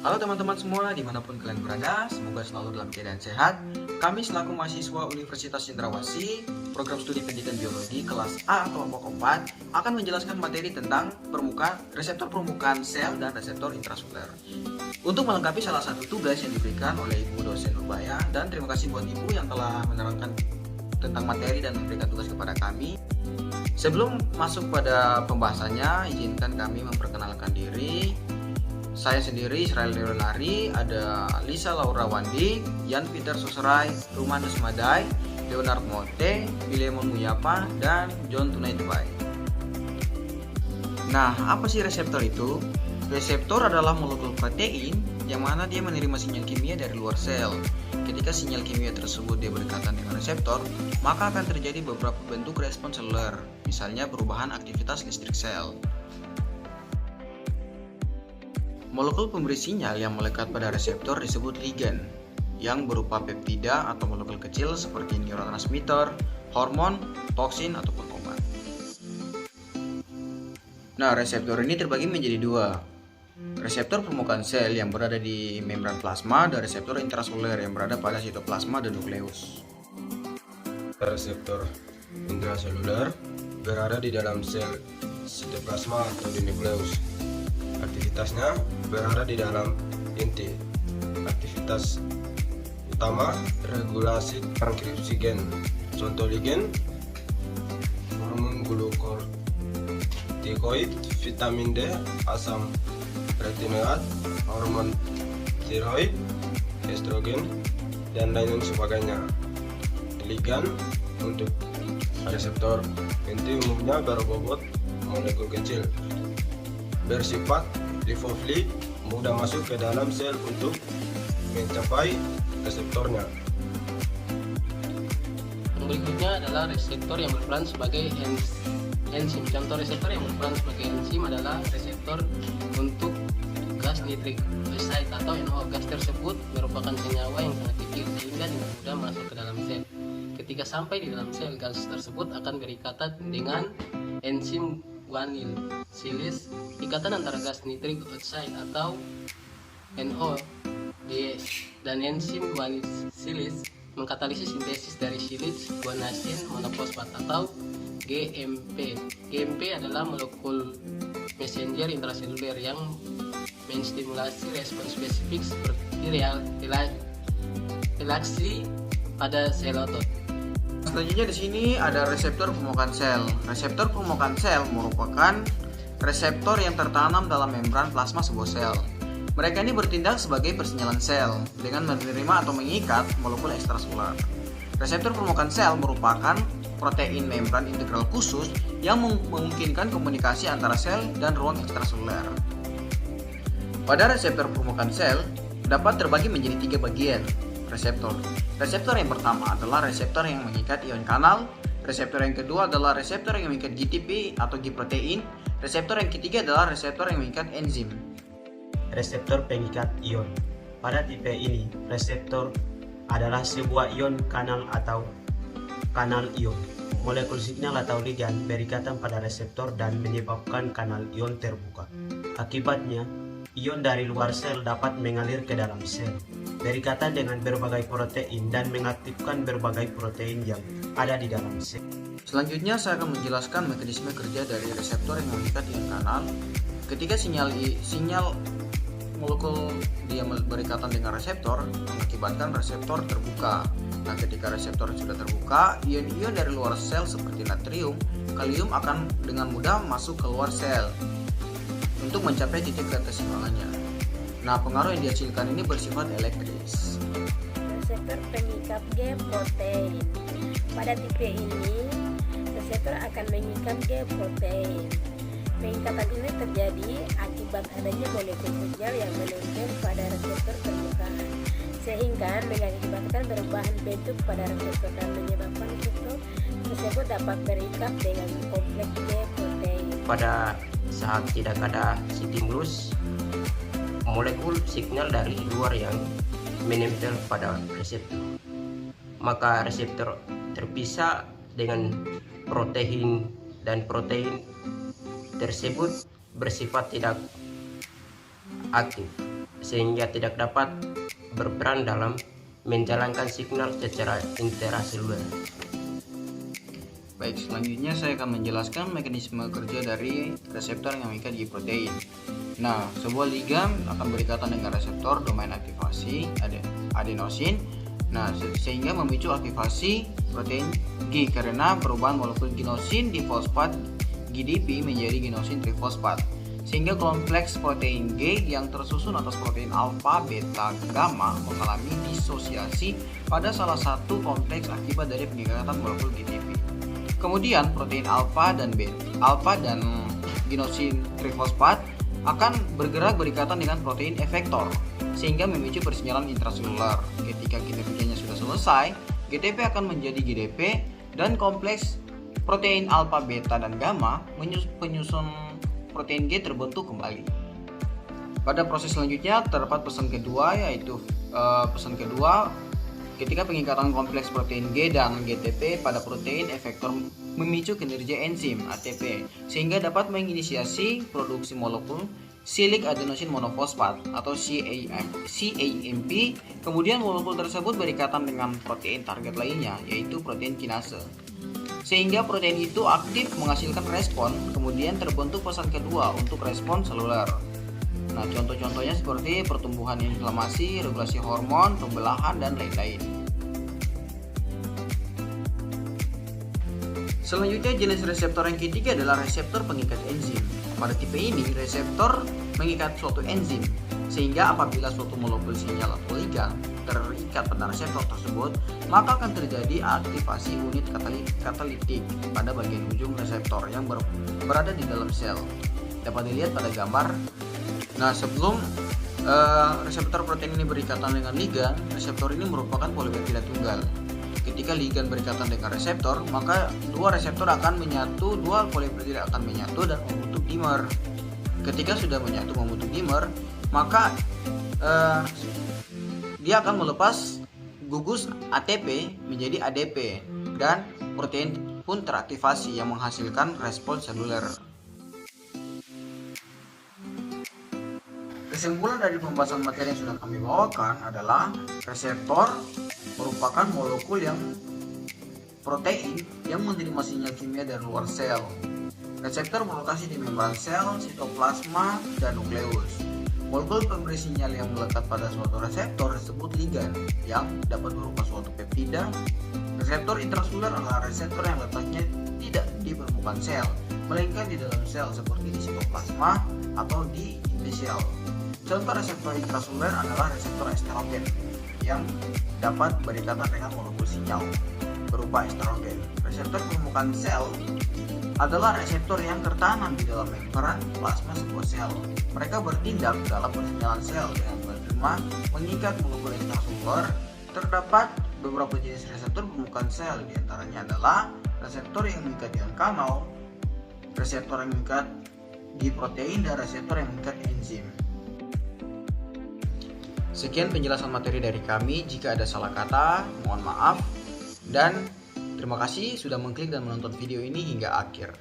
Halo teman-teman semua, dimanapun kalian berada, semoga selalu dalam keadaan sehat. Kami selaku mahasiswa Universitas Cendrawasih, program studi pendidikan biologi kelas A kelompok 4 akan menjelaskan materi tentang reseptor permukaan sel dan reseptor intraseluler. Untuk melengkapi salah satu tugas yang diberikan oleh Ibu dosen Nurbaya, dan terima kasih buat Ibu yang telah menerangkan tentang materi dan memberikan tugas kepada kami. Sebelum masuk pada pembahasannya, izinkan kami memperkenalkan diri. Saya sendiri Israel Leonari, ada Lisa Laura Wandi, Yan Peter Soserai, Rumanus Madai, Leonard Mote, Bilemon Muyapa, dan John Tunaidubai. Nah, apa sih reseptor itu? Reseptor adalah molekul protein yang mana dia menerima sinyal kimia dari luar sel. Ketika sinyal kimia tersebut dia berdekatan dengan reseptor, maka akan terjadi beberapa bentuk respons seluler, misalnya perubahan aktivitas listrik sel. Molekul pemberi sinyal yang melekat pada reseptor disebut ligan, yang berupa peptida atau molekul kecil seperti neurotransmitter, hormon, toksin, ataupun obat. Nah, reseptor ini terbagi menjadi dua. Reseptor permukaan sel yang berada di membran plasma dan reseptor intraseluler yang berada pada sitoplasma dan nukleus. Reseptor intraseluler berada di dalam sel sitoplasma atau di nukleus. Aktivitasnya berada di dalam inti. Aktivitas utama regulasi transkripsi gen. Contoh ligen: hormon glukortikoid, vitamin D, asam retinoat, hormon tiroid, estrogen, dan lain sebagainya. Ligan untuk reseptor inti umumnya berbobot molekul kecil, bersifat lipofil, mudah masuk ke dalam sel untuk mencapai reseptornya. Berikutnya adalah reseptor yang berperan sebagai enzim. Contoh reseptor yang berperan sebagai enzim adalah reseptor untuk gas nitrik oxide atau NO. Gas tersebut merupakan senyawa yang sangat kecil sehingga tidak mudah masuk ke dalam sel. Ketika sampai di dalam sel, gas tersebut akan berikatan dengan enzim guanil silis. Ikatan antara gas nitrik oxide atau NO dan enzim guanil silis mengkatalisis sintesis dari silis guanasin monofosfat atau GMP. GMP adalah molekul messenger intraseluler yang menstimulasi respons spesifik seperti relaksi pada sel otot. Selanjutnya di sini ada reseptor permukaan sel. Reseptor permukaan sel merupakan reseptor yang tertanam dalam membran plasma sebuah sel. Mereka ini bertindak sebagai persinyalan sel dengan menerima atau mengikat molekul ekstraseluler. Reseptor permukaan sel merupakan protein membran integral khusus yang memungkinkan komunikasi antara sel dan ruang ekstraseluler. Pada reseptor permukaan sel dapat terbagi menjadi 3 bagian reseptor. Reseptor yang pertama adalah reseptor yang mengikat ion kanal. Reseptor yang kedua adalah reseptor yang mengikat GTP atau G protein. Reseptor yang ketiga adalah reseptor yang mengikat enzim. Reseptor pengikat ion. Pada tipe ini, reseptor adalah sebuah ion kanal atau kanal ion. Molekul sinyal atau ligan berikatan pada reseptor dan menyebabkan kanal ion terbuka. Akibatnya, ion dari luar sel dapat mengalir ke dalam sel, berikatan dengan berbagai protein dan mengaktifkan berbagai protein yang ada di dalam sel. Selanjutnya saya akan menjelaskan mekanisme kerja dari reseptor yang mengikat ion kanal. Ketika sinyal molekul dia berikatan dengan reseptor, mengakibatkan reseptor terbuka. Nah, ketika reseptor sudah terbuka, ion-ion dari luar sel seperti natrium, kalium akan dengan mudah masuk ke luar sel untuk mencapai titik keseimbangannya. Nah, pengaruh yang dihasilkan ini bersifat elektris. Reseptor pengikat G protein. Pada tipe ini, reseptor akan mengikat G protein. Pengikatan ini terjadi akibat adanya molekul sinyal yang menempel pada reseptor permukaan, sehingga mengakibatkan perubahan bentuk pada reseptor dan menyebabkan reseptor tersebut dapat berikat dengan kompleks G protein. Pada saat tidak ada stimulus, molekul sinyal dari luar yang menempel pada reseptor, maka reseptor terpisah dengan protein dan protein tersebut bersifat tidak aktif. sehingga tidak dapat berperan dalam menjalankan signal secara intraseluler. Baik, selanjutnya saya akan menjelaskan mekanisme kerja dari reseptor yang mengikat G protein. Nah, sebuah ligand akan berikatan dengan reseptor domain aktivasi adenosin. Nah, sehingga memicu aktivasi protein G karena perubahan molekul ginosin difosfat GDP menjadi ginosin trifosfat. Sehingga kompleks protein G yang tersusun atas protein alfa, beta, gamma mengalami disosiasi pada salah satu kompleks akibat dari pengikatan molekul GDP. Kemudian protein alfa dan ginosin trifosfat akan bergerak berikatan dengan protein efektor sehingga memicu persinyalan intraseluler. Ketika kinerjanya sudah selesai, GTP akan menjadi GDP dan kompleks protein alfa, beta, dan gamma penyusun protein G terbentuk kembali. Pada proses selanjutnya terdapat pesan kedua, yaitu ketika pengikatan kompleks protein G dan GTP pada protein efektor memicu kinerja enzim ATP sehingga dapat menginisiasi produksi molekul silik adenosin monofosfat atau CAMP. Kemudian molekul tersebut berikatan dengan protein target lainnya, yaitu protein kinase. Sehingga protein itu aktif menghasilkan respon, kemudian terbentuk pesan kedua untuk respon seluler. Nah, contoh-contohnya seperti pertumbuhan inflamasi, regulasi hormon, pembelahan, dan lain-lain. Selanjutnya, jenis reseptor yang ketiga adalah reseptor pengikat enzim. Pada tipe ini, reseptor mengikat suatu enzim, sehingga apabila suatu molekul sinyal atau ligand terikat pada reseptor tersebut, maka akan terjadi aktivasi unit katalitik pada bagian ujung reseptor yang berada di dalam sel. Dapat dilihat pada gambar. Nah, sebelum reseptor protein ini berikatan dengan ligand, reseptor ini merupakan polipeptida tunggal. Ketika ligand berikatan dengan reseptor, maka dua polipeptida akan menyatu dan membentuk dimer. Ketika sudah menyatu membentuk dimer, maka dia akan melepas gugus ATP menjadi ADP dan protein pun teraktivasi yang menghasilkan respon seluler. Kesimpulan dari pembahasan materi yang sudah kami bawakan adalah reseptor merupakan molekul yang protein yang menerima sinyal kimia dari luar sel. Reseptor berlokasi di membran sel, sitoplasma, dan nukleus. Molekul pemberi sinyal yang melekat pada suatu reseptor disebut ligand yang dapat berupa suatu peptida. Reseptor intraseluler adalah reseptor yang letaknya tidak di permukaan sel, melainkan di dalam sel seperti di sitoplasma atau di inti sel. Contoh reseptor intraseluler adalah reseptor estrogen yang dapat berikatan dengan molekul sinyal berupa estrogen. Reseptor permukaan sel adalah reseptor yang tertanam di dalam membran plasma sebuah sel. Mereka bertindak dalam persinyalan sel dengan menerima mengikat molekul intraseluler. Terdapat beberapa jenis reseptor permukaan sel, diantaranya adalah reseptor yang mengikat ion kanal, reseptor yang mengikat G protein, dan reseptor yang mengikat enzim. Sekian penjelasan materi dari kami. Jika ada salah kata, mohon maaf. Dan terima kasih sudah mengklik dan menonton video ini hingga akhir.